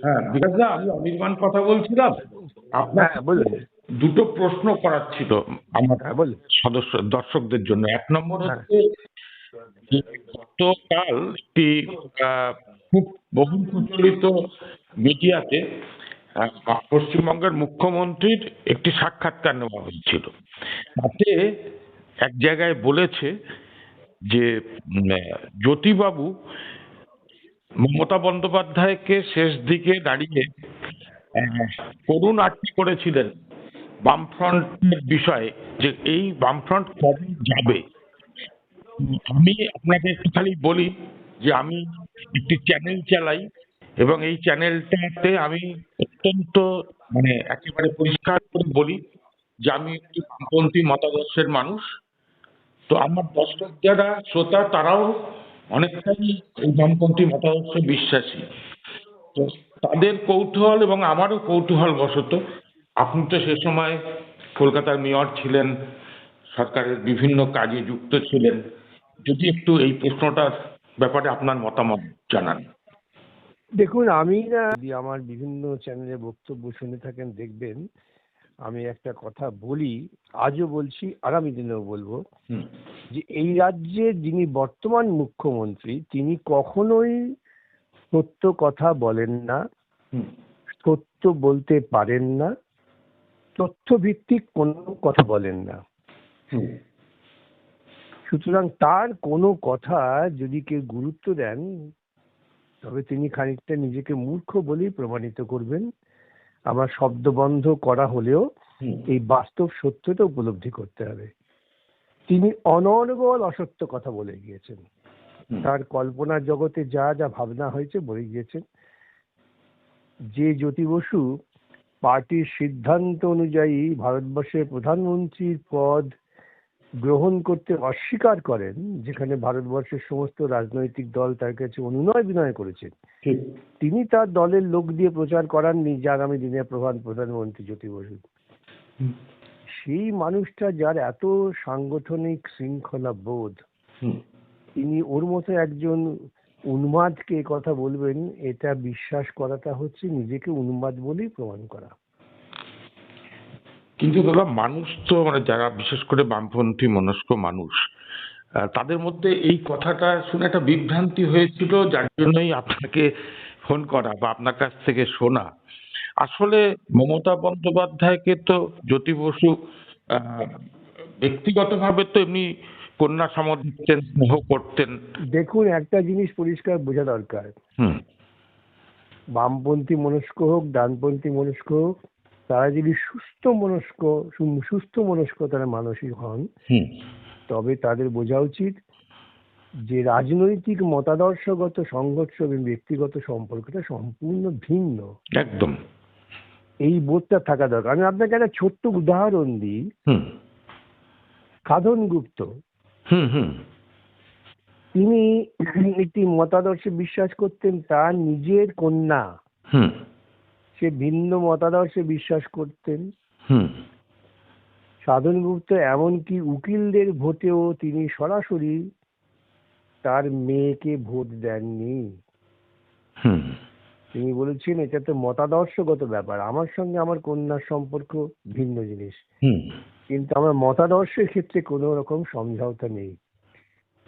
হ্যাঁ, বিকাশ দা, আমি অনির্বাণ কথা বলছিলাম। আপনার হ্যাঁ, বলুন। দুটো প্রশ্ন করার ছিল আমার হ্যাঁ, বলুন। দর্শকদের জন্য। এক নম্বর হ্যাঁ। হচ্ছে যে গতকাল একটি খুব বহুল প্রচলিত মিডিয়াতে পশ্চিমবঙ্গের মুখ্যমন্ত্রীর একটি সাক্ষাৎকার নেওয়া হয়েছিল। তাতে এক জায়গায় বলেছে যে জ্যোতিবাবু মমতা বন্দ্যোপাধ্যায়কে শেষ দিকে দাঁড়িয়ে করুণ আর্তি করেছিলেন বামফ্রন্টের বিষয়ে, যে এই বামফ্রন্ট কবে যাবে। আমি আপনাকে একটুখানি বলি যে আমি একটি চ্যানেল চালাই, এবং এই চ্যানেলটাতে আমি অত্যন্ত মানে একেবারে পরিষ্কার করে বলি যে আমি একটি বামপন্থী মতাদর্শের মানুষ। তো আমার দর্শক যারা শ্রোতা, তারাও অনেকটাই এই বামপন্থী মতাদর্শে বিশ্বাসী। তো তাদের কৌতূহল এবং আমারও কৌতূহল বশত, আপনি তো সে সময় কলকাতার মেয়র ছিলেন, সরকারের বিভিন্ন কাজে যুক্ত ছিলেন, যদি একটু এই প্রশ্নটার ব্যাপারে আপনার মতামত জানান। দেখুন, আমি না যদি আমার বিভিন্ন চ্যানেলে বক্তব্য শুনে থাকেন, দেখবেন আমি একটা কথা বলি, আজও বলছি, আগামী দিনেও বলবো, হুম। যে এই রাজ্যের যিনি বর্তমান মুখ্যমন্ত্রী তিনি কখনোই সত্য কথা বলেন না, হুম। সত্য বলতে পারেন না, তথ্য ভিত্তিক কোনো কথা বলেন না। হুম। সুতরাং তার কোনো কথা যদি কেউ গুরুত্ব দেন, তবে তিনি খানিকটা নিজেকে মূর্খ বলেই প্রমাণিত করবেন। আমার শব্দবন্ধ করা হলেও হুম। এই বাস্তব সত্যটা উপলব্ধি করতে হবে। তিনি অনর্গল অসত্য কথা বলে গিয়েছেন। হুম। তার কল্পনার জগতে যা যা ভাবনা হয়েছে বলে গিয়েছেন। যে জ্যোতি বসু পার্টির সিদ্ধান্ত অনুযায়ী ভারতবর্ষের প্রধানমন্ত্রীর পদ গ্রহণ করতে অস্বীকার করেন, যেখানে ভারতবর্ষের সমস্ত রাজনৈতিক দল তার কাছে অনুনয় বিনয় করেছেন, ঠিক। তিনি তার দলের লোক দিয়ে প্রচার করাননি যে আগামী দিনে প্রধানমন্ত্রী জ্যোতি বসু। হুম। সেই মানুষটা, যার এত সাংগঠনিক শৃঙ্খলা বোধ, হুম। তিনি ওর মতো একজন উন্মাদকে কথা বলবেন, এটা বিশ্বাস করাটা হচ্ছে নিজেকে উন্মাদ বলেই প্রমাণ করা। কিন্তু দাদা, মানুষ তো মানে যারা বিশেষ করে বামপন্থী মনস্ক মানুষ, তাদের মধ্যে এই কথাটা শুনে একটা বিভ্রান্তি হয়েছিল, যার জন্যই আপনাকে ফোন করা বা আপনার কাছ থেকে শোনা। আসলে মমতা বন্দ্যোপাধ্যায়কে তো জ্যোতি বসু আহ, ব্যক্তিগতভাবে তো এমনি কন্যা সম দিতেন, স্নেহ করতেন। দেখুন, একটা জিনিস পরিষ্কার বোঝা দরকার, হুম। বামপন্থী মনস্ক হোক, ডানপন্থী মনস্ক হোক, তারা যদি সুস্থ মনস্কতার মানসিক হন, হুম। তবে তাদের বোঝা উচিত যে রাজনৈতিক মতাদর্শগত সংঘর্ষ এবং ব্যক্তিগত সম্পর্কটা সম্পূর্ণ ভিন্ন। একদম। এই বোধটা থাকা দরকার। আমি আপনাকে একটা ছোট্ট উদাহরণ দিই। হুম। সাধন গুপ্ত, হুম। হুম। তিনি একটি মতাদর্শে বিশ্বাস করতেন, তার নিজের কন্যা হুম। সে ভিন্ন মতাদর্শে বিশ্বাস করতেন। হুম। সাধন গুপ্ত এমনকি উকিলদের ভোটেও তিনি সরাসরি তার মেয়েকে ভোট দেননি। হুম। তিনি বলেছেন, এটা তো মতাদর্শগত ব্যাপার, আমার সঙ্গে আমার কন্যার সম্পর্ক ভিন্ন জিনিস, হুম। কিন্তু আমার মতাদর্শের ক্ষেত্রে কোনো রকম সমঝোতা নেই।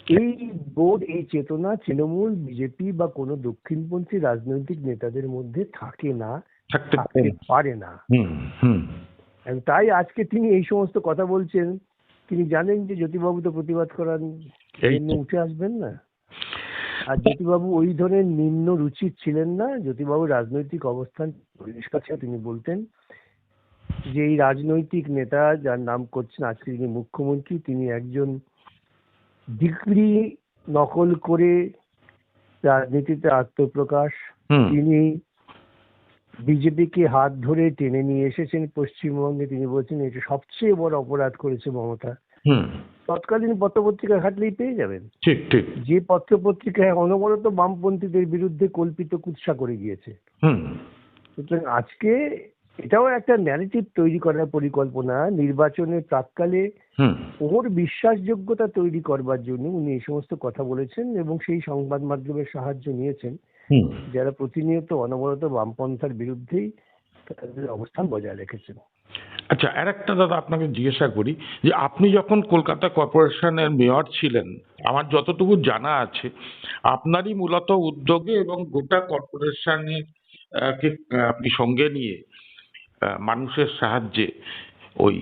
এই বোধ, এই চেতনা তৃণমূল, বিজেপি বা কোনো দক্ষিণপন্থী রাজনৈতিক নেতাদের মধ্যে থাকে না, থাকতে পারে না। হুম। হুম। তাই আজকে তিনি এই সমস্ত কথা বলছেন। তিনি জানেন যে জ্যোতিবাবু তো প্রতিবাদ করার জন্য উঠে আসবেন না। আর জ্যোতিবাবু ওই ধরনের নিম্ন রুচির ছিলেন না। জ্যোতিবাবু রাজনৈতিক অবস্থান পরিষ্কার ছিল। তিনি বলতেন যে এই রাজনৈতিক নেতা যার নাম করছেন আজকে যিনি মুখ্যমন্ত্রী, তিনি একজন ডিগ্রি নকল করে রাজনীতিতে আত্মপ্রকাশ। তিনি বিজেপিকে হাত ধরে টেনে নিয়ে এসেছেন পশ্চিমবঙ্গে। তিনি বলছেন এটা সবচেয়ে বড় অপরাধ করেছে মমতা। তৎকালীন পত্রপত্রিকা ঘাটলেই পেয়ে যাবেন। ঠিক ঠিক। যে পত্রপত্রিকায় অনবরত বামপন্থীদের বিরুদ্ধে কল্পিত কুৎসা করে গিয়েছে। সুতরাং আজকে এটাও একটা ন্যারেটিভ তৈরি করার পরিকল্পনা, নির্বাচনের প্রাক্কালে ওর বিশ্বাসযোগ্যতা তৈরি করবার জন্য উনি এই সমস্ত কথা বলেছেন এবং সেই সংবাদ মাধ্যমের সাহায্য নিয়েছেন। হুম। যারা প্রতিনিয়ত অনবরত বামপন্থার বিরুদ্ধেই তাদের অবস্থান বজায় রেখেছেন। আচ্ছা, আর একটা দাদা আপনাকে জিজ্ঞাসা করি, যে আপনি যখন কলকাতা কর্পোরেশনের মেয়র ছিলেন, আমার যতটুকু জানা আছে আপনারই মূলত উদ্যোগে এবং গোটা কর্পোরেশনে কে আপনি সঙ্গে নিয়ে মানুষের সাহায্যে ওই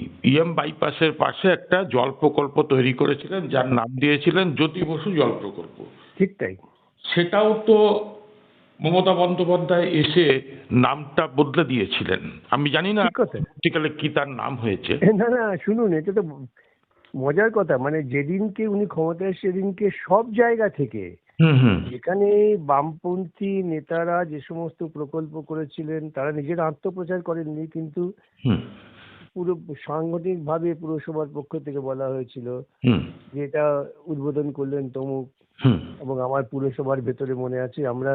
বাইপাসের পাশে একটা জল প্রকল্প তৈরি করেছিলেন, যার নাম দিয়েছিলেন জ্যোতি বসু জল প্রকল্প। ঠিক তাই। সেটাও তো মমতা বন্দ্যোপাধ্যায় এসে নামটা বদলে দিয়েছিলেন। আমি জানি না ঠিক কথা। পরবর্তীকালে কি তার নাম হয়েছে। না না, শুনুন, এটা তো মজার কথা, মানে যেদিনকে উনি ক্ষমতায় সেদিনকে সব জায়গা থেকে, হুম হুম যেখানে বামপন্থী নেতারা যে সমস্ত প্রকল্প করেছিলেন, তারা নিজেরা আত্মপ্রচার করেননি, কিন্তু হুম পুরো সাংগঠনিকভাবে পুরসভার পক্ষ থেকে বলা হয়েছিল হুম যে এটা উদ্বোধন করলেন তমুক। হুম এবং আমার পুরসভার ভেতরে মনে আছে আমরা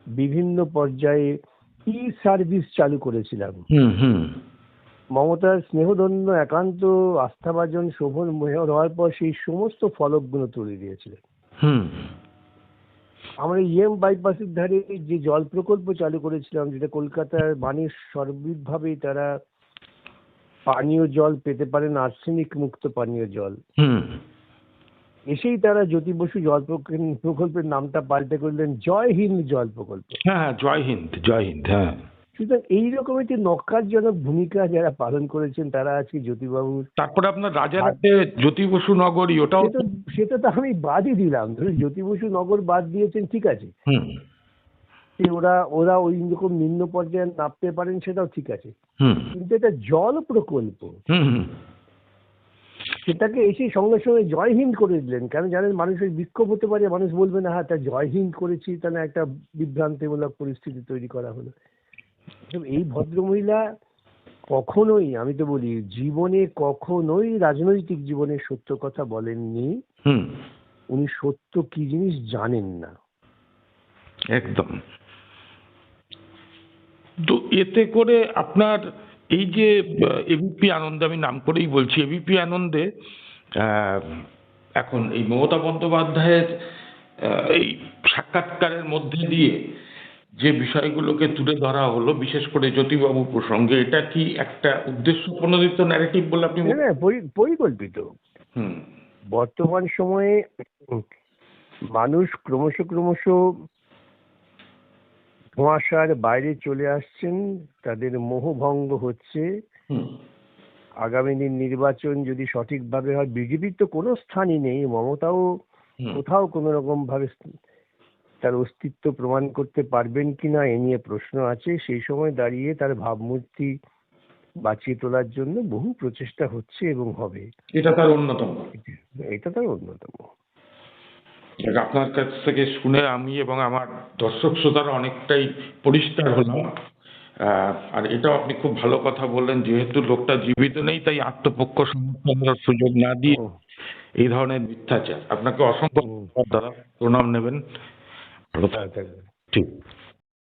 বিভিন্ন পর্যায়ে ই সার্ভিস চালু করেছিলাম। হুম হুম মমতার স্নেহধন্য একান্ত আস্থাভাজন শোভন মেয়র হওয়ার পর সেই সমস্ত ফলকগুলো তুলে দিয়েছিলেন। হুম আমরা বাইপাসের ধারে যে জল প্রকল্প চালু করেছিলাম, যেটা কলকাতার মানুষ সর্বিকভাবেই তারা পানীয় জল পেতে পারেন, আর্সেনিক মুক্ত পানীয় জল, হুম এসেই তারা জ্যোতি বসু জল প্রকল্পের নামটা পাল্টে করলেন জয় হিন্দ জল প্রকল্প। হ্যাঁ হ্যাঁ, জয় হিন্দ, জয় হিন্দ। হ্যাঁ, সুতরাং এইরকম একটি নক্কারজনক ভূমিকা যারা পালন করেছেন তারা আজকে জ্যোতিবাবুর, তারপরে আপনার রাজারহাটে জ্যোতি বসু নগরী, ওটাও সেটা তো আমি বাদই দিলাম, ধরুন জ্যোতি বসু নগর বাদ দিয়েছেন, ঠিক আছে, হুম যে ওরা ওরা ওই রকম নিম্ন পর্যায়ে নামতে পারেন, সেটাও ঠিক আছে, হুম কিন্তু এটা জল প্রকল্প, হুম হুম সেটাকে এসে সঙ্গে সঙ্গে জয় হিন্দ করে দিলেন। কেন জানেন, মানুষের বিক্ষোভ হতে পারে, মানুষ বলবে না হ্যাঁ তা জয় হিন্দ করেছি, তাহলে একটা বিভ্রান্তিমূলক পরিস্থিতি তৈরি করা হলো। এই ভদ্রমহিলা কখনোই, আমি তো বলি জীবনে কখনোই রাজনৈতিক জীবনে সত্য কথা বলেননি। হুম উনি সত্য কি জিনিস জানেন না। একদম। তো এতে করে আপনার এই যে এবিপি আনন্দে, আমি নাম করেই বলছি, এবিপি আনন্দে আহ, এখন এই মমতা বন্দ্যোপাধ্যায়ের এই সাক্ষাৎকারের মধ্যে দিয়ে যে বিষয়গুলোকে তুলে ধরা হলো, বিশেষ করে জ্যোতিবাবু প্রসঙ্গে, এটা কি একটা উদ্দেশ্য প্রণোদিত ন্যারেটিভ বলে আপনি না না, পরিকল্পিত। হুম বর্তমান সময়ে মানুষ ক্রমশ ক্রমশ ধোঁয়াশার বাইরে চলে আসছেন, তাদের মোহভঙ্গ হচ্ছে। হুম আগামী দিন নির্বাচন যদি সঠিকভাবে হয়, বিজেপির তো কোনো স্থানই নেই, মমতাও হুম কোথাও কোনো রকম ভাবে তার অস্তিত্ব প্রমাণ করতে পারবেন কিনা এ নিয়ে প্রশ্ন আছে। সেই সময় দাঁড়িয়ে তার ভাবমূর্তি বাঁচিয়ে তোলার জন্য বহু প্রচেষ্টা হচ্ছে এবং হবে। এটা তার অন্যতম। এটা তার অন্যতম। আপনার কাছ থেকে শুনে আমি এবং আমার দর্শক শ্রোতারা অনেকটাই পরিষ্কার হলাম। আর এটাও আপনি খুব ভালো কথা বললেন, যেহেতু লোকটা জীবিত নেই তাই আত্মপক্ষ সমর্থনের সুযোগ না দিয়ে এই ধরনের মিথ্যাচার। আপনাকে অসংখ্য ধন্যবাদ দাদা, প্রণাম নেবেন, ভালো থাকবেন। ঠিক।